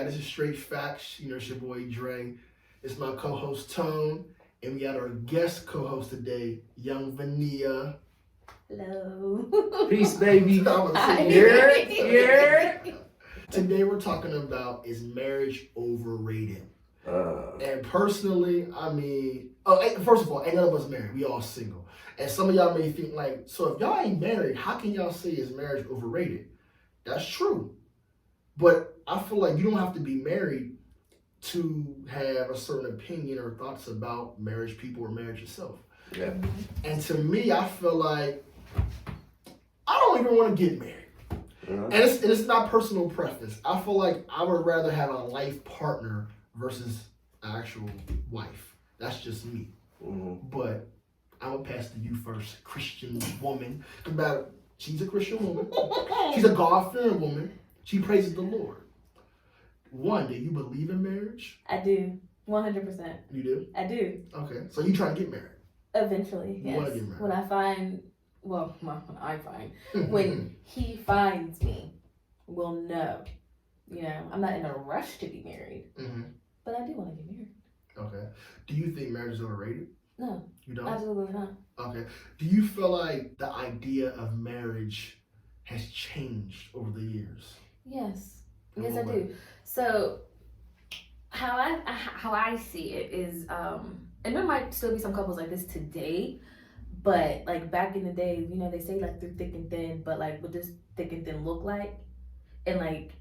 this is Straight Facts. You know, it's your boy Dre. It's my co-host Tone, and we got our guest co-host today, Young Vania. Hello. Peace, baby. Here. Today we're talking about, is marriage overrated? And personally, I mean, first of all, ain't none of us married. We all single. And some of y'all may think like, so if y'all ain't married, how can y'all say is marriage overrated? That's true. But I feel like you don't have to be married to have a certain opinion or thoughts about marriage people or marriage itself. Yeah. And to me, I feel like I don't even want to get married. And it's not personal preference. I feel like I would rather have a life partner versus an actual wife. That's just me. But I'm going to pass to you first, Christian woman. She's a Christian woman. She's a God-fearing woman. She praises the Lord. One, do you believe in marriage? I do. 100%. You do? I do. Okay. So you trying to get married? Eventually, You yes. want to get married? When when he finds me, we'll know. You know, I'm not in a rush to be married. But I do want to get married. Okay. Do you think marriage is overrated? No. You don't? Absolutely not. Okay. Do you feel like the idea of marriage has changed over the years? Yes. In Yes, I what way? do. So how I see it is, and there might still be some couples like this today, but like back in the day, you know, they say like through thick and thin, but like what does thick and thin look like? And like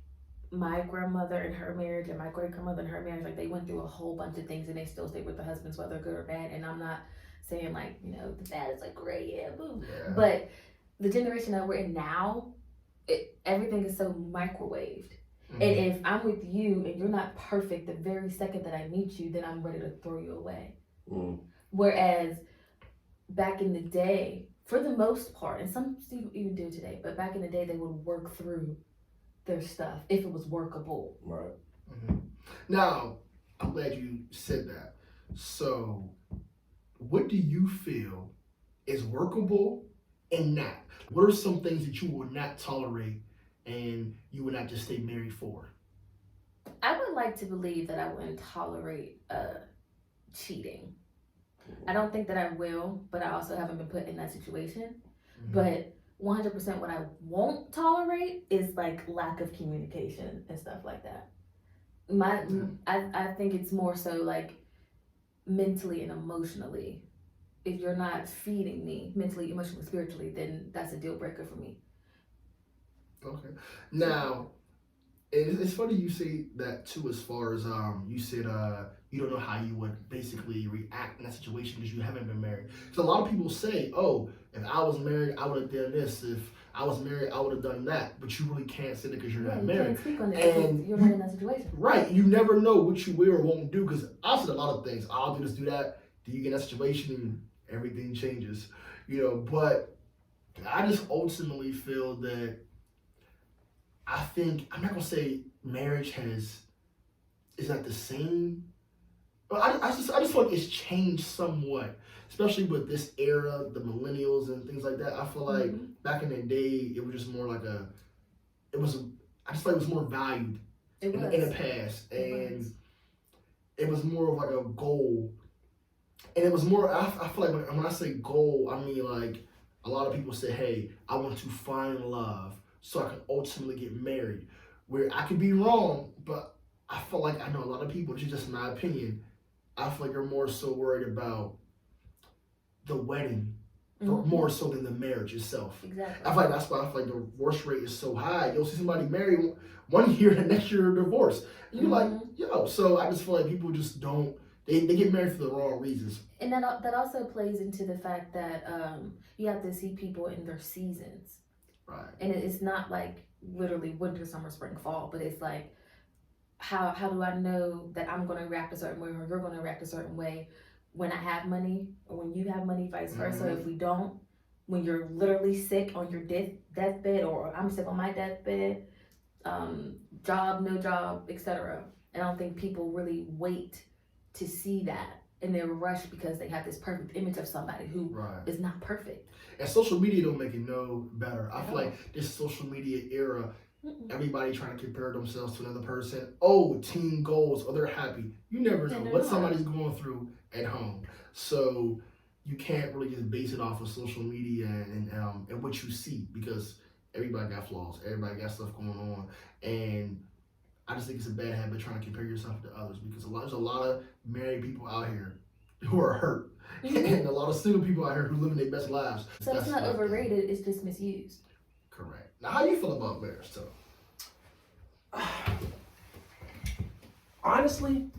my grandmother and her marriage and my great grandmother and her marriage, like they went through a whole bunch of things and they still stay with the husbands, whether good or bad. And I'm not saying like, you know, the bad is like great, yeah, boom. Yeah. But the generation that we're in now, everything is so microwaved. And if I'm with you and you're not perfect the very second that I meet you, then I'm ready to throw you away. Whereas back in the day, for the most part, and some still even do today, but back in the day, they would work through their stuff if it was workable. Right. Now, I'm glad you said that. So, what do you feel is workable and not? What are some things that you will not tolerate and you would not just stay married for? I would like to believe that I wouldn't tolerate cheating. I don't think that I will, but I also haven't been put in that situation. But 100% what I won't tolerate is like lack of communication and stuff like that. I think it's more so like mentally and emotionally. If you're not feeding me mentally, emotionally, spiritually, then that's a deal breaker for me. Okay. Now, it's funny you say that too, as far as you said you don't know how you would basically react in that situation because you haven't been married. So a lot of people say, oh, if I was married, I would have done this. If I was married, I would have done that. But you really can't say that because you're not You married. can't speak on it because you're not in that situation. Right. You never know what you will or won't do because I've said a lot of things. I'll do this, do that. Do you get in that situation and everything changes? You know, but I just ultimately feel that I'm not gonna say marriage is not the same. But I just feel like it's changed somewhat, especially with this era, the millennials and things like that. I feel like back in the day, it was just more like I just feel like it was more valued in the past, and it was more of like a goal, and it was more. I feel like when I say goal, I mean like a lot of people say, hey, I want to find love so I can ultimately get married. Where I could be wrong, but I feel like I know a lot of people, this is just my opinion, I feel like they're more so worried about the wedding more so than the marriage itself. Exactly. I feel like that's why I feel like the divorce rate is so high. You'll see somebody married one year and the next year divorced. And you're like, yo, so I just feel like people just don't, they get married for the wrong reasons. And that also plays into the fact that you have to see people in their seasons. Right. And it's not like literally winter, summer, spring, fall, but it's like, how do I know that I'm going to react a certain way or you're going to react a certain way when I have money or when you have money, vice versa. If we don't, when you're literally sick on your deathbed or I'm sick on my deathbed, job, no job, etc. And I don't think people really wait to see that. And they're rushed because they have this perfect image of somebody who is not perfect. And social media don't make it no better. I feel like this social media era, Everybody trying to compare themselves to another person. Oh, team goals. Oh, they're happy. You never know what somebody's going through at home. So you can't really just base it off of social media and what you see, because everybody got flaws. Everybody got stuff going on. And I just think it's a bad habit trying to compare yourself to others, because there's a lot of married people out here who are hurt. And a lot of single people out here who live in their best lives. So it's not overrated, it's just misused. Correct. Now, how do you feel about marriage, though? Honestly,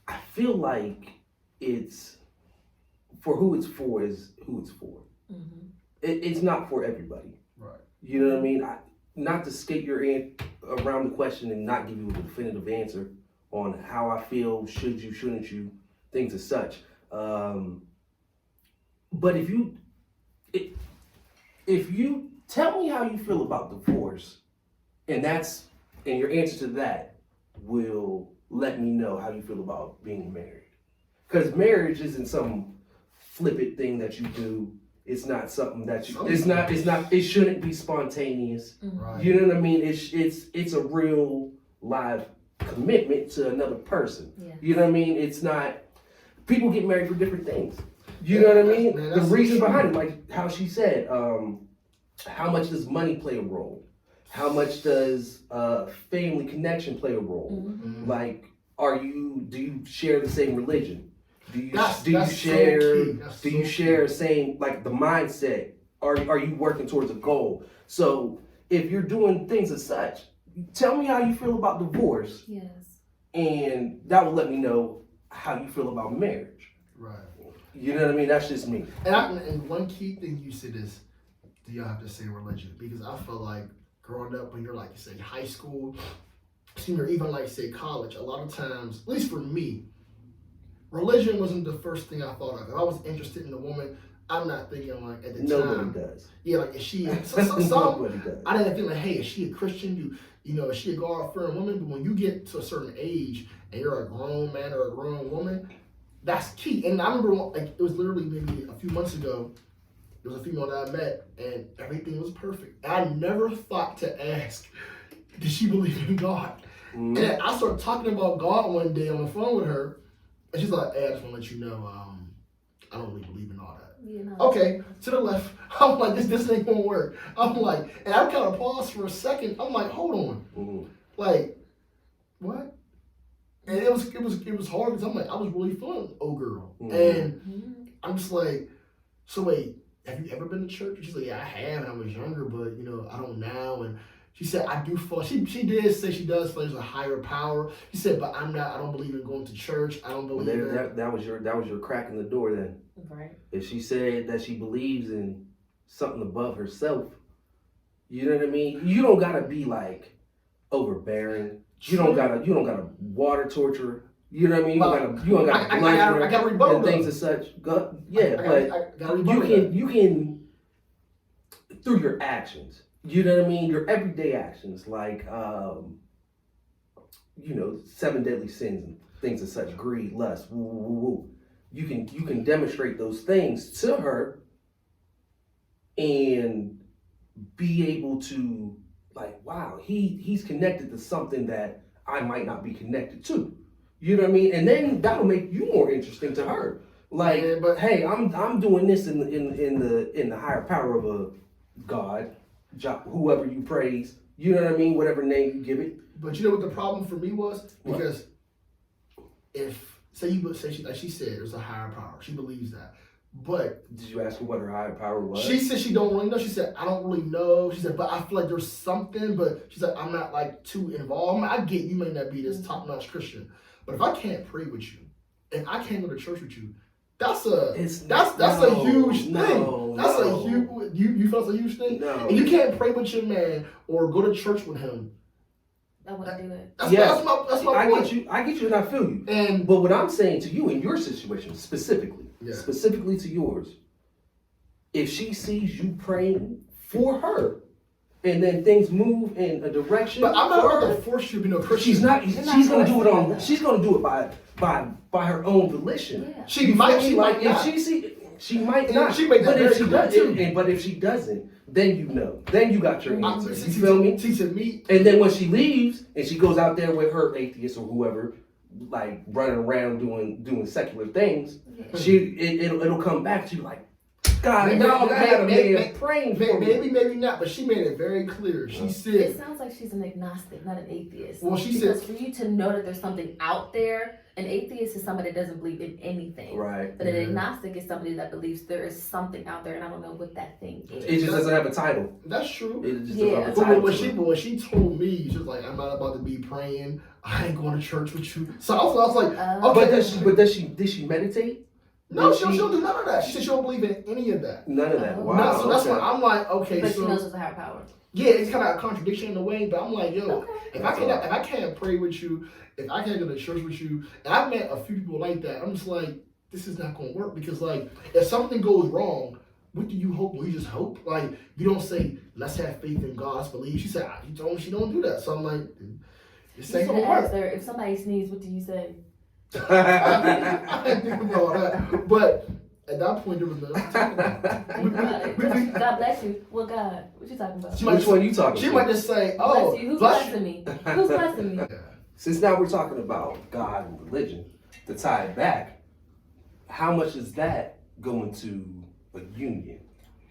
I feel like it's for who it's for is who it's for. Mm-hmm. It's not for everybody. Right. You know what I mean? Not to skate your around the question and not give you a definitive answer on how I feel, should you, shouldn't you, things as such. But if you tell me how you feel about divorce, and your answer to that will let me know how you feel about being married. Because marriage isn't some flippant thing that you do. It's not something that it shouldn't be spontaneous. Right. You know what I mean? It's a real live commitment to another person. Yeah. You know what I mean? It's not, people get married for different things. You know what I mean? Man, the reason behind it, like how she said, how much does money play a role? How much does family connection play a role? Mm-hmm. Like, do you share the same religion? Do you share same, like, the mindset? Are you working towards a goal? So if you're doing things as such, tell me how you feel about divorce. Yes. And that will let me know how you feel about marriage. Right. You know what I mean? That's just me. And one key thing you said is, do y'all have to say religion? Because I feel like growing up, when you're like, say, high school, senior, even like, say, college, a lot of times, at least for me, religion wasn't the first thing I thought of. If I was interested in a woman, I'm not thinking like at the time. Nobody does. Yeah, like is she? Nobody does. I didn't think like, hey, is she a Christian? You know, is she a God-fearing woman? But when you get to a certain age and you're a grown man or a grown woman, that's key. And I remember, like, it was literally maybe a few months ago. There was a female that I met, and everything was perfect. I never thought to ask, did she believe in God? Mm-hmm. And I started talking about God one day on the phone with her, and she's like, hey, I just want to let you know, I don't really believe in all that. You know. Okay, to the left. I'm like, this ain't gonna work. I'm like, and I kind of paused for a second. I'm like, hold on, like, what? And it was hard because I'm like, I was really feeling old girl, and I'm just like, so wait, have you ever been to church? And she's like, yeah, I have, and I was younger, but you know, I don't now. And she said, I do feel. She did say she does feel there's a higher power. She said, but I don't believe in going to church. I don't believe in that was your crack in the door then. Right. If she said that she believes in something above herself, you know what I mean? You don't gotta be like overbearing. You don't gotta water torture. You know what I mean? You don't gotta I gotta rebuttal and things as such. You can through your actions. You know what I mean? Your everyday actions, like 7 deadly sins and things as such, greed, lust, woo, woo, woo, woo. You can demonstrate those things to her and be able to, like, wow, he's connected to something that I might not be connected to. You know what I mean? And then that'll make you more interesting to her. Like, yeah, but hey, I'm doing this in the higher power of a God, whoever you praise. You know what I mean? Whatever name you give it. But you know what the problem for me was? Because if she said there's a higher power, she believes that. But did you ask her what her higher power was? She said she don't really know. She said, I don't really know. She said, but I feel like there's something. But she said, I'm not like too involved. I get you may not be this top-notch Christian, but if I can't pray with you, if I can't go to church with you, that's a huge thing. That's a huge. You feel it's a huge thing. No. And you can't pray with your man or go to church with him. I wouldn't do it. That's my point. I get you and I feel you. But what I'm saying to you in your situation specifically to yours, if she sees you praying for her and then things move in a direction, but I'm not about to force you to be no Christian. She's gonna do it by her own volition. Yeah. She might not. If she see, She might And not. she made that but if very she clear, does, too. but if she doesn't, then you know. Then you got your answer. You See, feel me? See, to me, And then when she leaves and she goes out there with her atheist or whoever, like running around doing secular things, it'll come back to you like, God, dog, I had a man praying for me. maybe not, but she made it very clear. She It said, sounds like she's an agnostic, not an atheist. well, she Because said, for you to know that there's something out there, an atheist is somebody that doesn't believe in anything. Right. But an agnostic is somebody that believes there is something out there and I don't know what that thing is. It just doesn't have a title. that's true. It just Yeah. doesn't have a But title. when she told me, she was like, I'm not about to be praying. I ain't going to church with you. So I was like, okay. But did she meditate? No, she don't do none of that. She said she don't believe in any of that. None of that. Oh. Wow. No, so that's okay. why I'm like, okay, But so she knows it's a higher power. yeah, it's kind of a contradiction in a way. But I'm like, yo, Okay. if I can't pray with you, if I can't go to church with you, and I've met a few people like that, I'm just like, this is not going to work because like if something goes wrong, what do you hope? Well, you just hope. Like you don't say, let's have faith in God's belief. She said, you told me she don't do that. So I'm like, this You ain't should gonna ask work. her, if somebody sneezes, what do you say? I didn't think about that, but at that point there was nothing to talk about. Think about it. God bless you. What God? What you talking about? She might Which one you talking She to? might just say, "Oh, Bless you. Who's bless you." blessing me? Who's blessing me? Since now we're talking about God and religion, to tie it back, how much is that going to a union?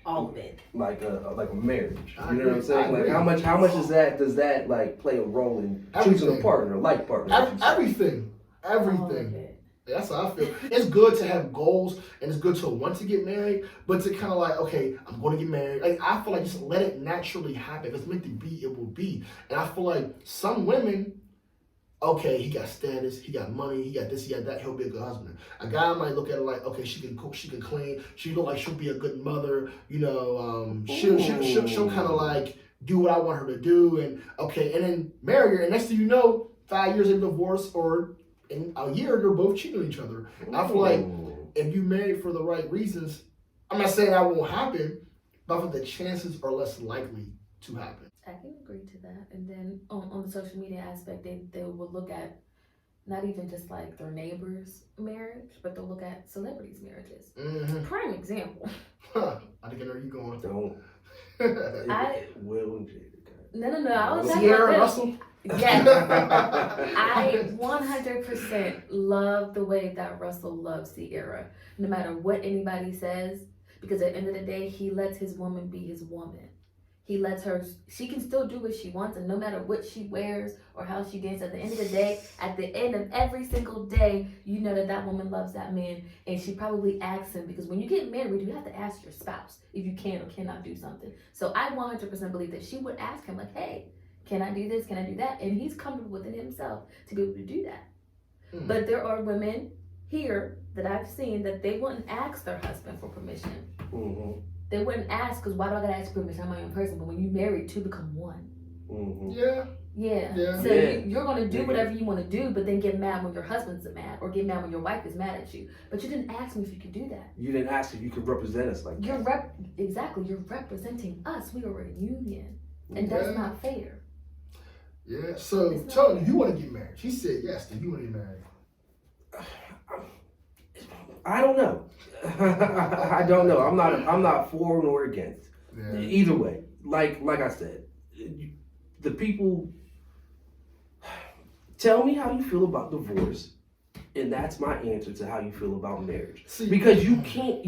All of it. Like a marriage. I You know what I'm agree, saying? I Like agree. how much is that does that like play a role in choosing a Everything. partner, a life partner? Everything, All of everything. it. That's how I feel. It's good to have goals and it's good to want to get married, but to kind of like, okay, I'm going to get married. Like I feel like just let it naturally happen. If it's meant to be, it will be. And I feel like some women, okay, he got status, he got money, he got this, he got that, he'll be a good husband. A guy might look at it like, okay, she can cook, she can clean, she look like she'll be a good mother, you know, she'll kind of like do what I want her to do, and okay, and then marry her, and next thing you know, 5 years of divorce or in a year, they're both cheating on each other. I feel like if you marry for the right reasons, I'm not saying that won't happen, but I think the chances are less likely to happen. I can agree to that. And then on the social media aspect, they will look at not even just like their neighbor's marriage, but they'll look at celebrities' marriages. Mm-hmm. Prime example. I think I know where you're going. Don't. I Will and Jada. No. I was talking Sierra about Russell. Yes. I 100% love the way that Russell loves Sierra, no matter what anybody says, because at the end of the day, he lets his woman be his woman. He lets her, she can still do what she wants, and no matter what she wears or how she dances, at the end of the day, at the end of every single day, you know that woman loves that man, and she probably asks him, because when you get married, you have to ask your spouse if you can or cannot do something. So I 100% believe that she would ask him, like, hey, can I do this? Can I do that? And he's comfortable within himself to be able to do that. Mm. But there are women here that I've seen that they wouldn't ask their husband for permission. Mm-hmm. They wouldn't ask because why do I gotta ask permission? I'm my own person. But when you marry, two become one. Mm-hmm. Yeah. Yeah. So Yeah. you're gonna do Yeah. whatever you want to do, but then get mad when your husband's mad, or get mad when your wife is mad at you. But you didn't ask me if you could do that. You didn't ask if you could represent us like that. You're representing us. We are a union, and Yeah. that's not fair. Yeah. So tell me, you want to get married? She said yes. Do you want to get married? I don't know. I don't know. I'm not for nor against. Yeah. Either way, like I said, the people tell me how you feel about divorce, and that's my answer to how you feel about marriage. See, Because you can't,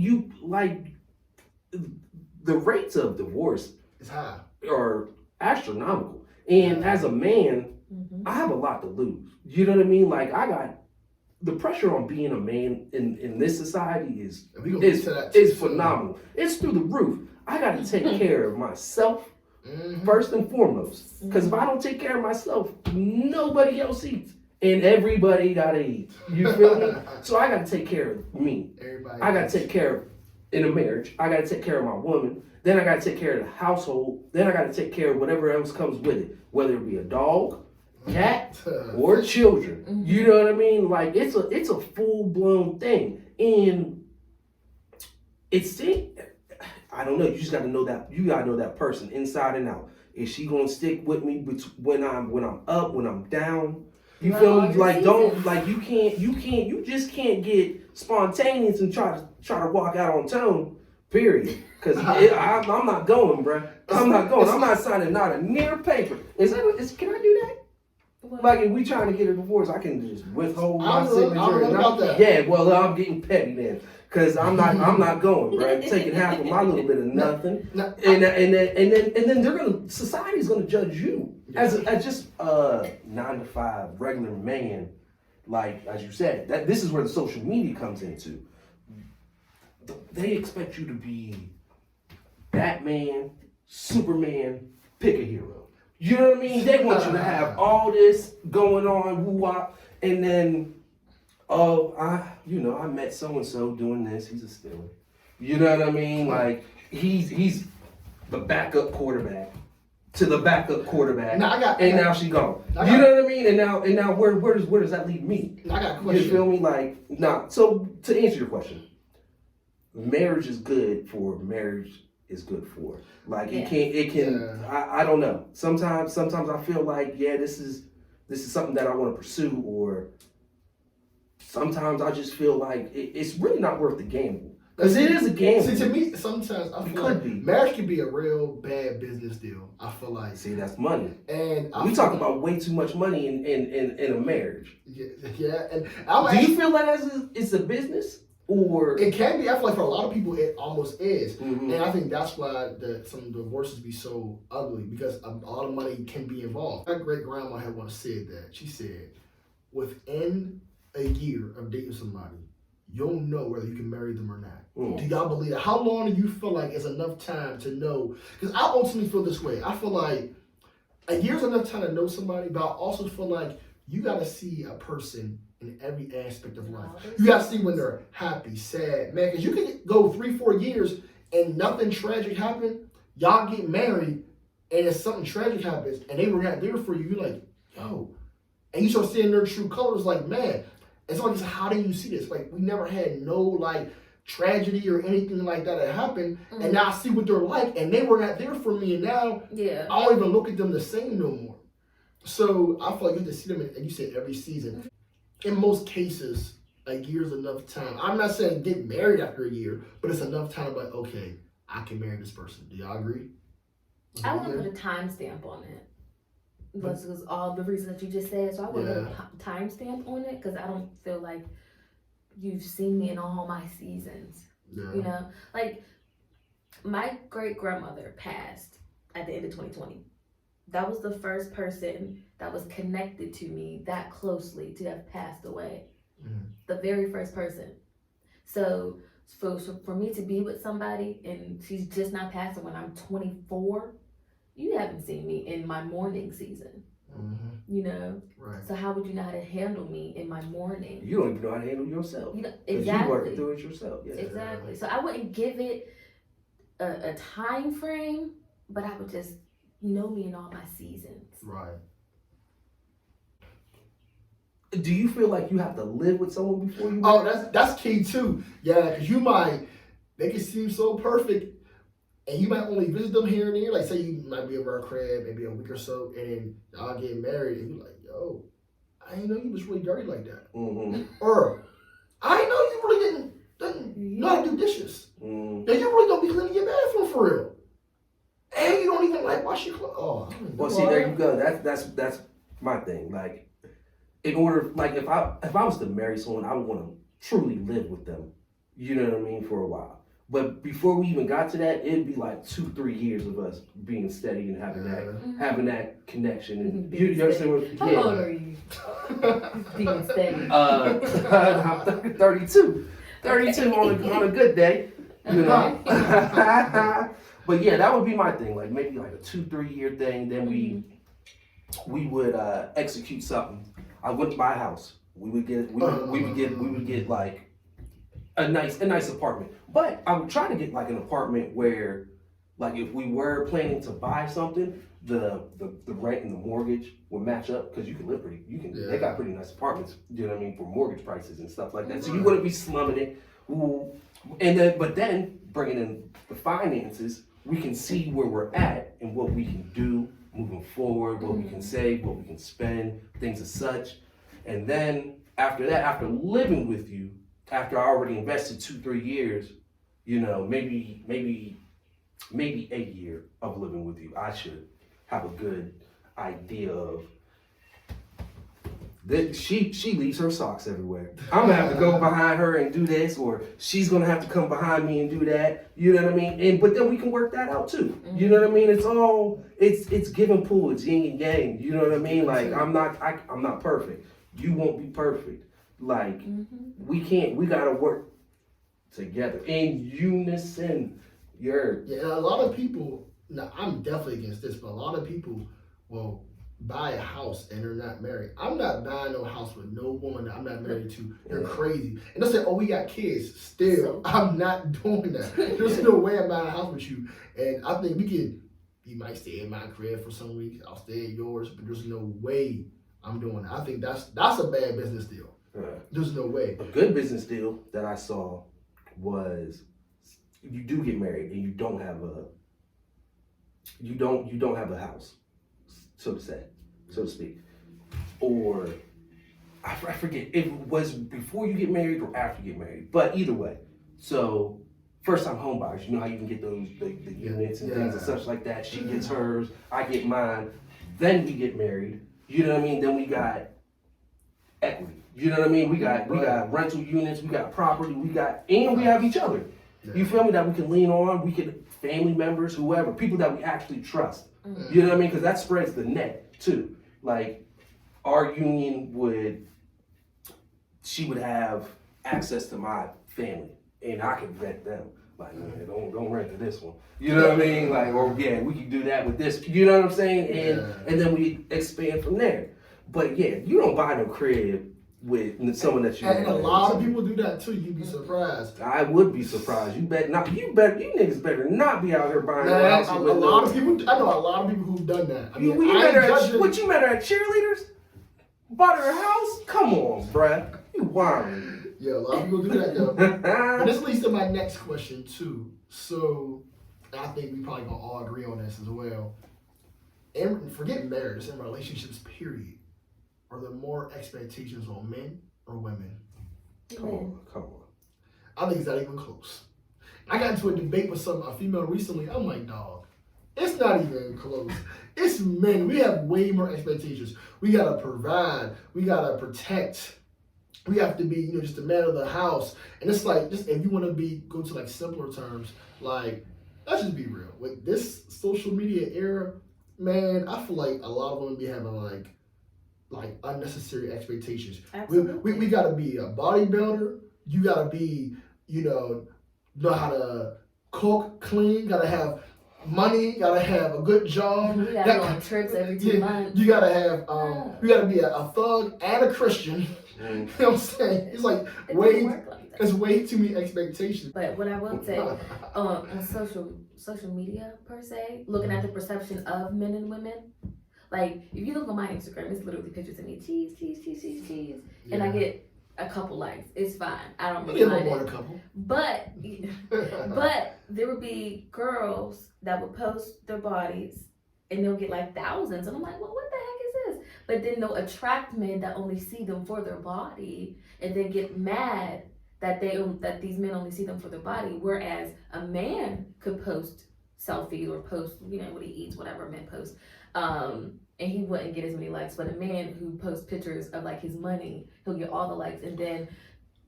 the rates of divorce it's high. are astronomical, and as a man, I have a lot to lose. You know what I mean? Like I got the pressure on being a man in this society is And we gonna get to that too. is phenomenal. It's through the roof. I got to take care of myself Mhm. first and foremost. Because if I don't take care of myself, nobody else eats, and everybody gotta eat. You feel me? So I got to take care of me. Everybody. I got to take care of in a marriage. I got to take care of my woman. Then I got to take care of the household. Then I got to take care of whatever else comes with it, whether it be a dog, cat, or children. You know what I mean? Like it's a full blown thing, and it's I don't know. You just got to know that. You got to know that person inside and out. Is she gonna stick with me when I'm up, when I'm down? You Well, feel all me? your Like don't seasons. like you just can't get spontaneous and try to walk out on tone. Period. Because I'm not going, bruh. I'm not going. I'm not signing not a near paper. Can I do that? What? Like if we trying to get a divorce, I can just withhold my signature. I don't know about that. Yeah, well I'm getting petty then, cause I'm not going, bro. Taking half of my little bit of nothing, and then society's gonna judge you as just a 9 to 5 regular man, like as you said. That this is where the social media comes into. They expect you to be Batman, Superman, pick a hero. You know what I mean? They want you to have all this going on, woo-wop, and then, I met so-and-so doing this, he's a stealer. You know what I mean? Like, he's the backup quarterback to the backup quarterback, now she gone. You know what I mean? And now where does that leave me? I got a question. You feel me? Like, nah. So, to answer your question, marriage is good for marriage is good for. Like it can I don't know. Sometimes I feel like this is something that I want to pursue, or sometimes I just feel like it's really not worth the gamble. Because it is a gamble. See, to me, sometimes I feel like marriage can be a real bad business deal. I feel like. See, that's money. And we talk about way too much money in a marriage. Yeah, and do you feel that it's a business? Or it can be. I feel like for a lot of people it almost is, mm-hmm. and I think that's why some divorces be so ugly, because a lot of money can be involved. My great grandma had once said that. She said, within a year of dating somebody, you'll know whether you can marry them or not. Do y'all believe that? How long do you feel like is enough time to know? Because I ultimately feel this way. I feel like a year's enough time to know somebody, but I also feel like you got to see a person in every aspect of life. You got to see when they're happy, sad, man. Because you can go 3-4 years and nothing tragic happened. Y'all get married, and if something tragic happens, and they were not there for you, you're like, yo. And you start seeing their true colors, like, man. It's like, how do you see this? Like, we never had no, like, tragedy or anything like that happened. Mm-hmm. And now I see what they're like, and they were not there for me, and now I don't even look at them the same no more. So I feel like you have to see them, and you said every season. In most cases, a year's enough time. I'm not saying get married after a year, but it's enough time like, okay, I can marry this person. Do y'all agree? I wouldn't put a timestamp on it. Because all the reasons that you just said, so I wouldn't put a timestamp on it, because I don't feel like you've seen me in all my seasons. Yeah. You know, like my great grandmother passed at the end of 2020. That was the first person that was connected to me that closely to have passed away. Mm-hmm. The very first person. So for me to be with somebody and she's just not passing when I'm 24, you haven't seen me in my mourning season. Mm-hmm. You know? Right. So how would you know how to handle me in my mourning? You don't even know how to handle yourself. You know, exactly. You work through it yourself. Yeah. Exactly. So I wouldn't give it a time frame, but I would just know me in all my seasons. Right. Do you feel like you have to live with someone before you? Oh, that's key too. Yeah, because they can seem so perfect, and you might only visit them here and there. Like, say you might be over our crib maybe a week or so, and then y'all get married, and you're like, yo, I didn't know you was really dirty like that. Mm-hmm. Or, I didn't know you really didn't know how to do dishes. Mm-hmm. And you really don't be cleaning your bathroom for real. And you don't even like wash your clothes. Oh, well, see, there you go. That's my thing. Like, in order, like, if I was to marry someone, I would want to truly live with them. You know what I mean, for a while. But before we even got to that, it'd be like 2-3 years of us being steady and having that connection. And you understand what? How old are you? Being steady. I'm 32. 32 on a good day. You know. But yeah, that would be my thing. Like maybe like a 2-3 year thing. Then we would execute something. I wouldn't buy a house. We would get like a nice apartment. But I would try to get like an apartment where, like, if we were planning to buy something, the rent and the mortgage would match up, because you can live they got pretty nice apartments. You know what I mean, for mortgage prices and stuff like that. So you wouldn't be slumming it. But then bringing in the finances, we can see where we're at and what we can do moving forward, what we can save, what we can spend, things as such. And then after that, after living with you after I already invested 2-3 years, you know, maybe a year of living with you, I should have a good idea of that she leaves her socks everywhere. I'm gonna have to go behind her and do this, or she's gonna have to come behind me and do that. You know what I mean? And but then we can work that out too. You know what I mean? It's give and pull. It's yin and yang. You know what I mean? Like I'm not perfect. You won't be perfect. Like we gotta work together in unison. Yeah, and a lot of people. Now I'm definitely against this, but a lot of people will buy a house and they're not married. I'm not buying no house with no woman that I'm not married to. They're crazy. And they'll say, "Oh, we got kids." Still, I'm not doing that. There's no way I'm buying a house with you. And I think you might stay in my crib for some weeks. I'll stay at yours, but there's no way I'm doing that. I think that's a bad business deal. There's no way. A good business deal that I saw was you do get married and you don't have a house, so to speak, or I forget if it was before you get married or after you get married, but either way. So first time home buyers, you know how you can get those the units and things and such like that. She gets hers, I get mine, then we get married. You know what I mean? Then we got equity. You know what I mean? We got rental units, we got property, we have each other. You feel me? That we can lean on. We can family members, whoever, people that we actually trust. You know what I mean? Because that spreads the net too. Like our union she would have access to my family, and I could vet them. Like, man, don't rent to this one. You know what I mean? Like, or yeah, we can do that with this. You know what I'm saying? And then we expand from there. But yeah, you don't buy no crib with someone that you. And a lot of people do that too. You'd be surprised. I would be surprised. You niggas better not be out here buying houses. I know a lot of people who've done that. I mean, what you met her at cheerleaders? Bought her a house? Come on, bruh. You whining. Yeah, a lot of people do that though. But this leads to my next question too. So I think we probably gonna all agree on this as well. And forget marriage, in relationships, period. Are there more expectations on men or women? Come on. I think it's not even close. I got into a debate with a female recently. I'm like, dog, it's not even close. It's men. We have way more expectations. We gotta provide. We gotta protect. We have to be, just the man of the house. And it's like, just if you want to go to like simpler terms, like, let's just be real. With this social media era, man, I feel like a lot of women be having like unnecessary expectations. We gotta be a bodybuilder. You gotta be, know how to cook, clean. Gotta have money. Gotta have a good job. You gotta go on trips every 2 months. You gotta have. You gotta be a thug and a Christian. You know what I'm saying? It's like it's way too many expectations. But what I will say on social media per se, looking at the perception of men and women. Like, if you look on my Instagram, it's literally pictures of me, cheese. Yeah. And I get a couple likes. It's fine. I don't really mind more it. Than a couple. But there would be girls that would post their bodies and they'll get like thousands. And I'm like, well, what the heck is this? But then they'll attract men that only see them for their body and then get mad that these men only see them for their body. Whereas a man could post selfies or post, what he eats, whatever men post. And he wouldn't get as many likes, but a man who posts pictures of like his money, he'll get all the likes, and then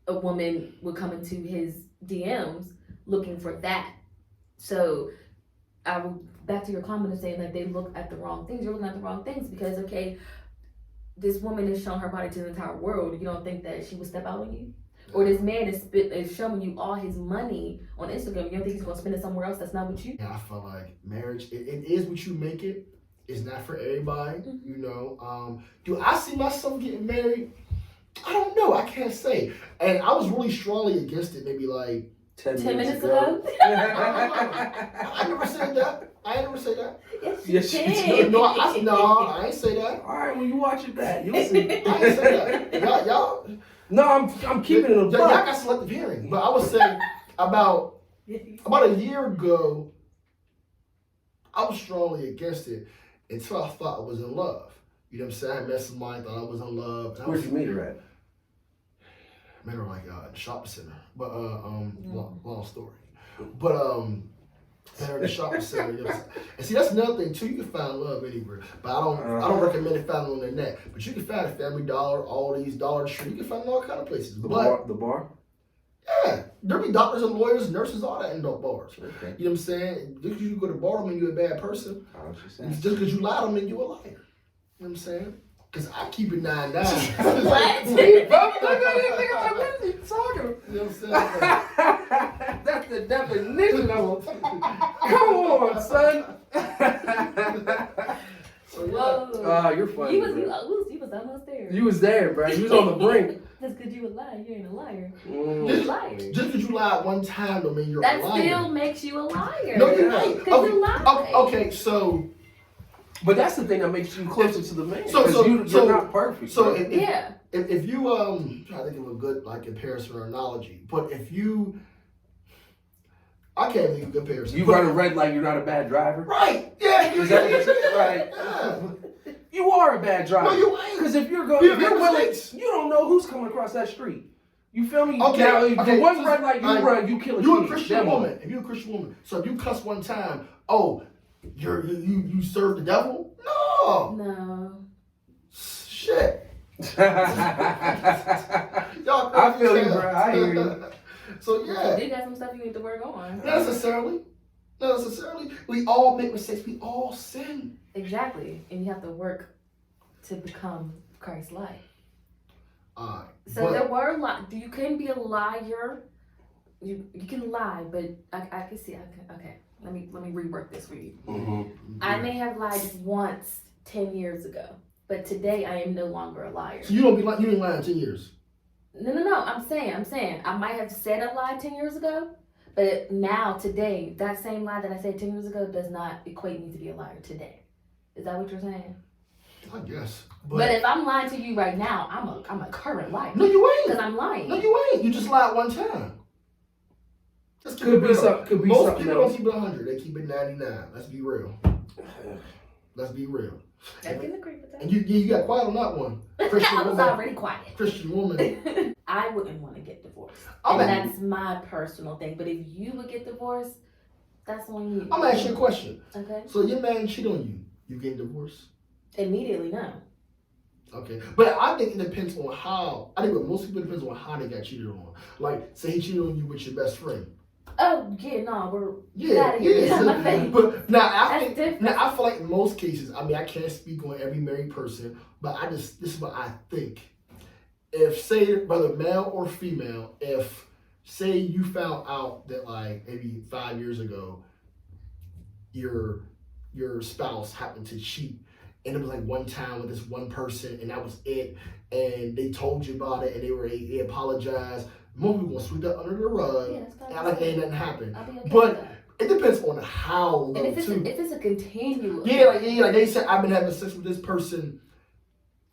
a woman would come into his DMs looking for that. So back to your comment of saying that they look at the wrong things. You're looking at the wrong things because, okay, this woman is showing her body to the entire world. You don't think that she would step out on you? Or this man is showing you all his money on Instagram. You don't think he's going to spend it somewhere else that's not with you? Yeah, I feel like marriage, it is what you make it. It's not for everybody, Do I see myself getting married? I don't know. I can't say. And I was really strongly against it maybe like 10 minutes ago. I never said that. Yes, you did. No, I ain't say that. All right, when you watch it back, you'll see. I ain't say that. Y'all. No, I'm keeping it a buck. Y'all got selective hearing. But I would say about a year ago, I was strongly against it until I thought I was in love. You know what I'm saying? I met somebody, thought I was in love. Where'd you meet her at? met her like in a shopping center. But long story. But met her in the shopping center. You know, and see, that's another thing too. You can find love anywhere, but I don't recommend it finding on the net. But you can find it Family Dollar, Aldi's, Dollar Tree. You can find it in all kind of places. The but bar. yeah, there be doctors and lawyers, nurses, all that in those bars. Okay. You know what I'm saying? Just because you go to bar don't mean you're a bad person. Just because you lie don't mean you're a liar. You know what I'm saying? Because I keep it 9-9. What? What are you talking? You know what I'm saying? That's the definition of it. Come on, son. So yeah. Whoa. You're funny. You was bro. almost there. You was there, bro. You was on the brink. Just because you a liar, you ain't a liar. Mm. You're a liar. Just because you lied one time don't mean you're That a liar. still makes you a liar. No, you're right. Because you lied. Okay, so But that's the thing that makes you closer to the man. So you're not perfect. So right? if you I'm trying to think of a good like comparison or analogy, but if you I can't think of a comparison. You run a red light, you're not a bad driver. Right. Yeah. Is that what you're right? Yeah. You are a bad driver. No, you ain't. Because if you're You make willing, mistakes. you don't know who's coming across that street. You feel me? Okay, Now, if okay, the one so- red light you run, you kill a You a kid. Christian That woman. If you a Christian woman, so if you cuss one time, oh, you serve the devil? No. No. Shit. Y'all I crazy feel as you, hell. bro. I hear you. So yeah. You got some stuff you need to work on. Not necessarily. Not necessarily. We all make mistakes. We all sin. Exactly. And you have to work to become Christ-like. Alright. So there were you can be a liar. You can lie, but I can see. Okay. Let me rework this for you. Mm-hmm. I may have lied once 10 years ago, but today I am no longer a liar. So you don't be like you ain't lying 10 years. No. I'm saying I might have said a lie 10 years ago, but now today that same lie that I said 10 years ago does not equate me to be a liar today. Is that what you're saying? I guess. But if I'm lying to you right now, I'm a current liar. No, you ain't. Because I'm lying. No, you ain't. You just lied one time. Let's keep Could it be real. some- could be Most something people else. don't keep it 100. They keep it 99. Let's be real. Let's be real. I can agree with that. And you got quiet on that one. Christian I was woman. already quiet. Christian woman. I wouldn't want to get divorced. I'm And gonna that's my personal thing. But if you would get divorced, that's on you. I'm gonna ask you a question. Okay. So your man cheat on you. You getting divorced? Immediately, no. Okay. But I think it depends on how. I think with most people it depends on how they got cheated on. Like, say he cheated on you with your best friend. Oh, yeah, no, we're Yeah, outta here. Get out my yeah. face. But now That's think, different. now I feel like in most cases, I mean, I can't speak on every married person, but this is what I think. If say whether male or female, if say you found out that like maybe 5 years ago, your spouse happened to cheat, and it was like one time with this one person, and that was it, and they told you about it, and they apologized. Most people gonna sweep that under the rug, Yeah, that's and like ain't nothing happened. I'll be okay But with that. it depends on how And though, if too. it's a continual, Like they said, I've been having sex with this person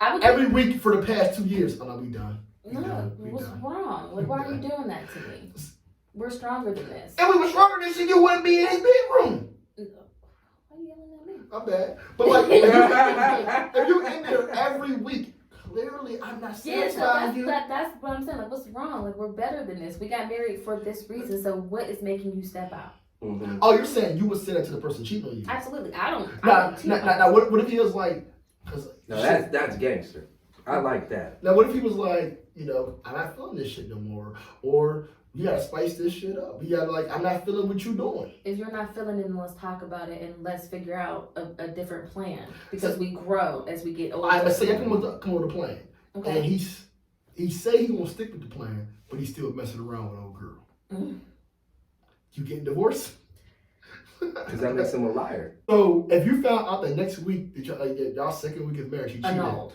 I would every week for the past 2 years. Oh no, we done. We no. done. We What's done. wrong? Like, why are you doing that to me? We're stronger than this. And we was stronger than shit. You wouldn't be in his bedroom. Why are you yelling at me? My bad. But like, if you in there every week, clearly I'm not Yeah, so satisfying you. that's what I'm saying. Like, what's wrong? Like, we're better than this. We got married for this reason. So, what is making you step out? Mm-hmm. Oh, you're saying you would say that to the person cheating on you? Absolutely. I don't cheat on Now, what if he was like? No, that's gangster. I like that. Now, what if he was like, I'm not feeling this shit no more, or you gotta spice this shit up. You gotta I'm not feeling what you doing. If you're not feeling it, then let's talk about it and let's figure out a different plan because we grow as we get older. All right, let's say I come with a plan, Okay. and he say he gonna stick with the plan, but he's still messing around with old girl. Mm-hmm. You getting divorced? Because that makes him a liar. So if you found out that next week that y'all second week of marriage, he cheated. Annulled.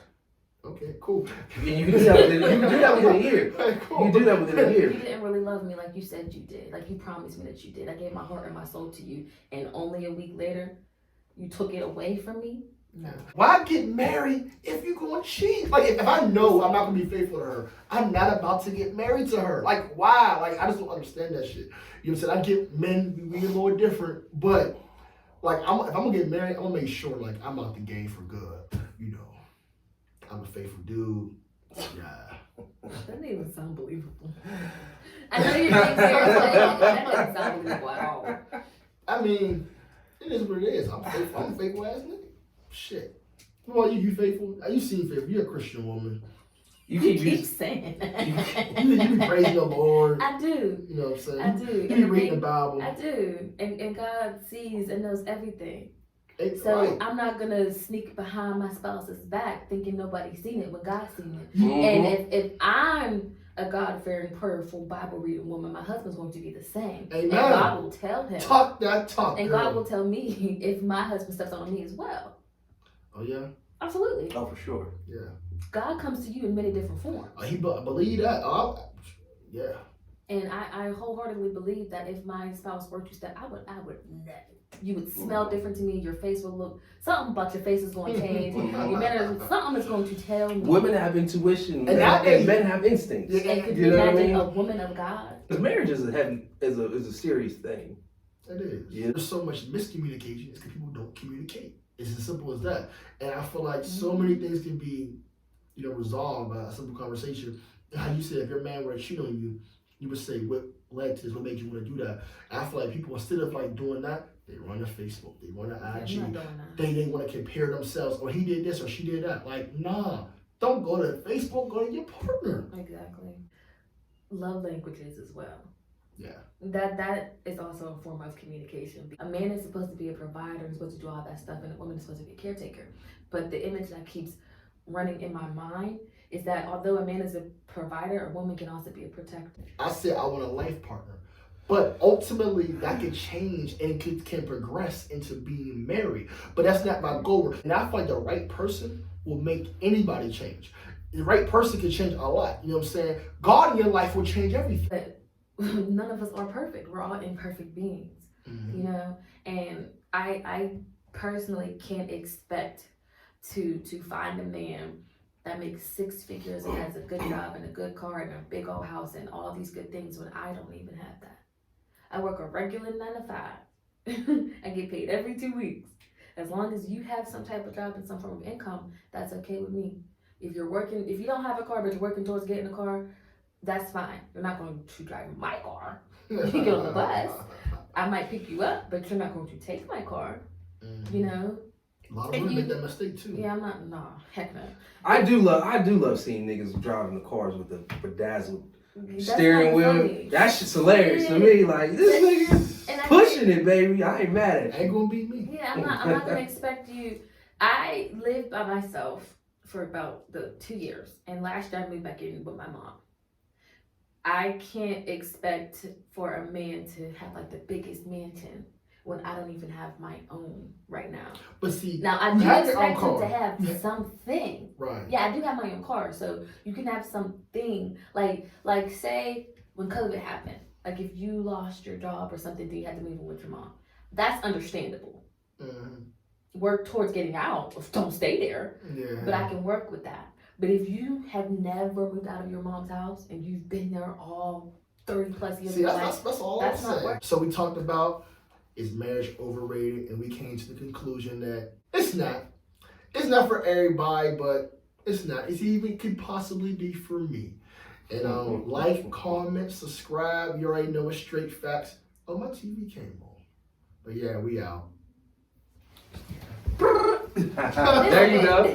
Okay, cool. You can do that within a year. Okay, cool. You do that within a You year. didn't really love me like you said you did. Like you promised me that you did. I gave my heart and my soul to you, and only a week later, you took it away from me. No. Why get married if you gonna cheat? Like if I know I'm not gonna be faithful to her, I'm not about to get married to her. Like why? Like I just don't understand that shit. You know what I'm saying? I get men, we a little different, but like if I'm gonna get married, I'm gonna make sure like I'm out the game for good. I'm a faithful dude. Yeah. That doesn't even sound believable. I know you're being serious, but that doesn't sound believable at all. I mean, it is what it is. I'm faithful. I'm a faithful ass nigga. Shit. What about you? You faithful? You seem faithful. You're a Christian woman. You keep saying that. You be praising the Lord. I do. You know what I'm saying? I do. You be reading the Bible. I do. And God sees and knows everything. It's So right. I'm not gonna sneak behind my spouse's back thinking nobody's seen it when God's seen it. Mhm. And if I'm a God-fearing, prayerful, Bible-reading woman, my husband's going to be the same. Amen. And God will tell him. Talk that talk. And girl. God will tell me if my husband steps on me as well. Oh yeah. Absolutely. Oh, for sure. Yeah. God comes to you in many different forms. He believe that. Yeah. And I wholeheartedly believe that if my spouse were to step, I would never. You would smell different to me. Your face would look, something about your face is going to change. Your manners, something is going to tell me. Women have intuition And and men have instincts. Yeah. And could You you know what I imagine mean? a woman of God? Because marriage is a serious thing. It is. Yeah. There's so much miscommunication. It's because people don't communicate. It's as simple as that. And I feel like so many things can be, resolved by a simple conversation. And how you said if your man were to cheat on you, you would say what led to this, what made you want to do that. And I feel like people instead of like doing that, they run to Facebook, they run to IG, I'm not doing that. they want to compare themselves, or he did this or she did that. Like, nah, don't go to Facebook, go to your partner. Exactly. Love languages as well. Yeah. That is also a form of communication. A man is supposed to be a provider and supposed to do all that stuff, and a woman is supposed to be a caretaker. But the image that keeps running in my mind is that although a man is a provider, a woman can also be a protector. I said I want a life partner. But ultimately, that can change and can progress into being married. But that's not my goal. And I feel like the right person will make anybody change. The right person can change a lot. You know what I'm saying? God in your life will change everything. But none of us are perfect. We're all imperfect beings, you know? And I personally can't expect to find a man that makes 6 figures and has a good job and a good car and a big old house and all these good things when I don't even have that. I work a regular 9 to 5. I get paid every 2 weeks. As long as you have some type of job and some form of income, that's okay with me. If you don't have a car but you're working towards getting a car, that's fine. You're not going to drive my car. You get on the bus. I might pick you up, but you're not going to take my car. You know? A lot of women make that mistake too. Yeah, I'm not. Nah, heck no. I do love seeing niggas driving the cars with the bedazzled That's steering not wheel. funny. That shit's hilarious to me. Like, this nigga And I pushing it, baby. I ain't mad at you. Ain't gonna be me. Yeah, I'm not gonna expect you. I lived by myself for about 2 years, and last year I moved back in with my mom. I can't expect for a man to have like the biggest mansion when I don't even have my own right now. But see, Now I you do have your own expect him to car. have Yeah. something. Right. Yeah, I do have my own car, so you can have something like say when COVID happened, like if you lost your job or something, then you had to move in with your mom. That's understandable. Work towards getting out. Don't stay there. Yeah. But I can work with that. But if you have never moved out of your mom's house and you've been there all 30 plus years See, of that's life, all that's I'm not saying. work. So we talked about, is marriage overrated? And we came to the conclusion that it's not. It's not for everybody, but it's not. It even could possibly be for me. And like, comment, subscribe. You already know it's straight facts. Oh, my TV came on. But yeah, we out. There you go.